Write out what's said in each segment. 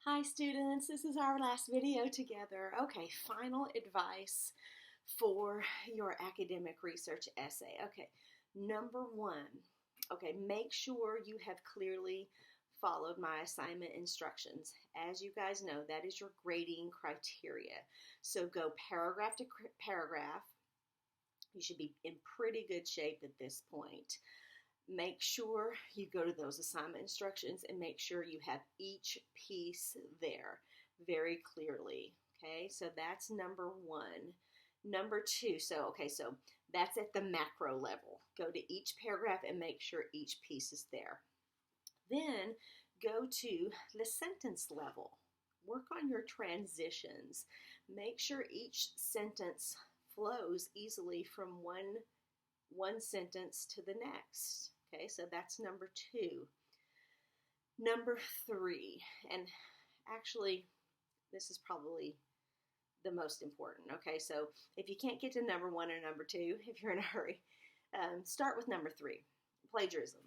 Hi students, this is our last video together. Okay, final advice for your academic research essay. Okay, number one, okay, make sure you have clearly followed my assignment instructions. As you guys know, that is your grading criteria. So go paragraph to paragraph. You should be in pretty good shape at this point. Make sure you go to those assignment instructions and make sure you have each piece there very clearly. Okay, so that's number one. Number two, so that's at the macro level. Go to each paragraph and make sure each piece is there. Then go to the sentence level. Work on your transitions. Make sure each sentence flows easily from one sentence to the next. Okay, so that's number two. Number three, and actually this is probably the most important. Okay, so if you can't get to number one or number two, if you're in a hurry, start with number three, plagiarism.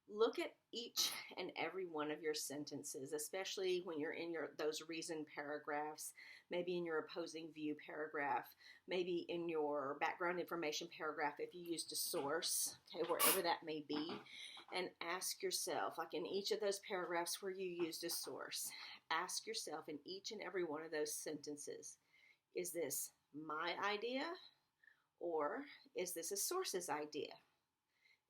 Look at each and every one of your sentences, especially when you're in those reasoned paragraphs, maybe in your opposing view paragraph, maybe in your background information paragraph if you used a source, okay, wherever that may be, and ask yourself, like in each of those paragraphs where you used a source, ask yourself in each and every one of those sentences, is this my idea or is this a source's idea?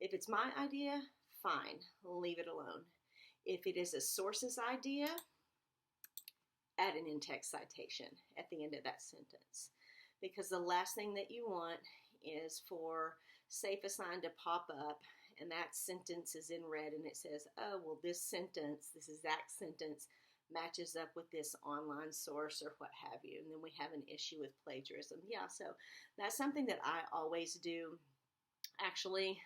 If it's my idea, fine, leave it alone. If it is a source's idea, add an in-text citation at the end of that sentence. Because the last thing that you want is for Safe Assign to pop up and that sentence is in red and it says, oh, well, this exact sentence matches up with this online source or what have you. And then we have an issue with plagiarism. Yeah, so that's something that I always do. Actually,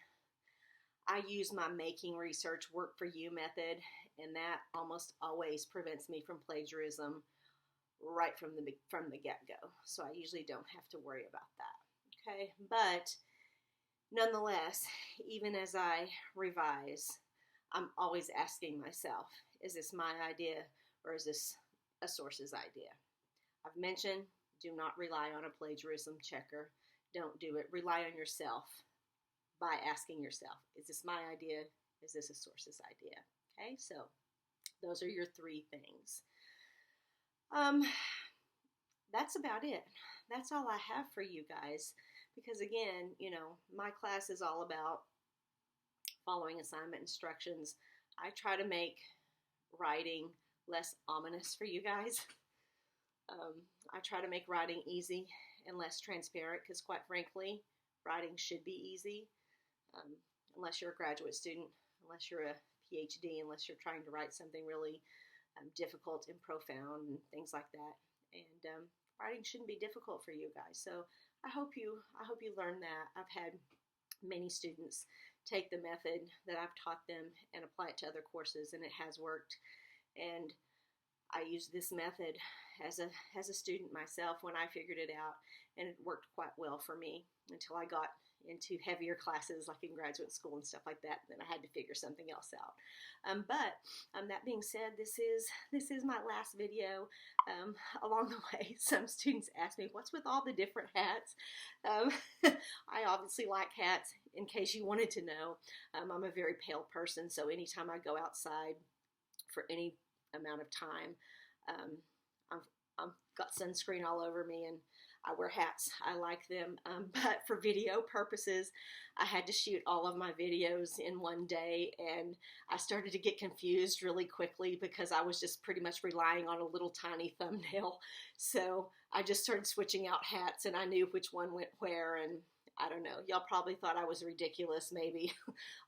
I use my making research work for you method, and that almost always prevents me from plagiarism right from the get-go. So I usually don't have to worry about that. Okay, but nonetheless, even as I revise, I'm always asking myself, is this my idea or is this a source's idea? I've mentioned, do not rely on a plagiarism checker. Don't do it. Rely on yourself by asking yourself, is this my idea? Is this a source's idea? Okay, so those are your three things. That's about it. That's all I have for you guys. Because again, you know, my class is all about following assignment instructions. I try to make writing less ominous for you guys. I try to make writing easy and less transparent because quite frankly, writing should be easy. Unless you're a graduate student, unless you're a PhD, unless you're trying to write something really difficult and profound and things like that. And writing shouldn't be difficult for you guys. So I hope you learn that. I've had many students take the method that I've taught them and apply it to other courses, and it has worked. And I used this method as a student myself when I figured it out, and it worked quite well for me until I got into heavier classes like in graduate school and stuff like that. Then I had to figure something else out. But that being said, this is my last video. Along the way, some students ask me, what's with all the different hats? I obviously like hats, in case you wanted to know. I'm a very pale person, so anytime I go outside for any amount of time, I've got sunscreen all over me and I wear hats. I like them, but for video purposes, I had to shoot all of my videos in one day, and I started to get confused really quickly because I was just pretty much relying on a little tiny thumbnail. So I just started switching out hats, and I knew which one went where, and I don't know. Y'all probably thought I was ridiculous maybe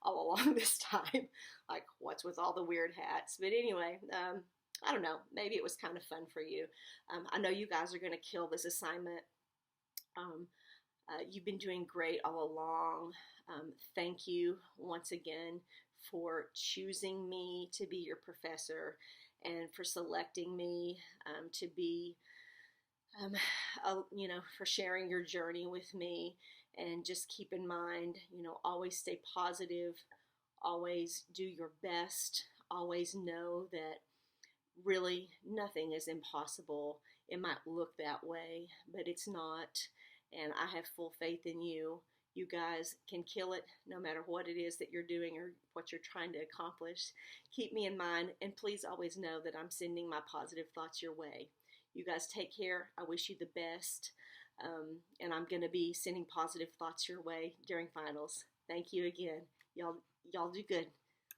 all along this time. Like, what's with all the weird hats? But anyway, I don't know, maybe it was kind of fun for you. I know you guys are going to kill this assignment. You've been doing great all along. Thank you once again for choosing me to be your professor and for selecting me to be, for sharing your journey with me. And just keep in mind, always stay positive, always do your best, always know that really nothing is impossible. It might look that way, but it's not. And I have full faith in you. You guys can kill it no matter what it is that you're doing or what you're trying to accomplish. Keep me in mind, and please always know that I'm sending my positive thoughts your way. You guys take care. I wish you the best. And I'm going to be sending positive thoughts your way during finals. Thank you again. Y'all do good.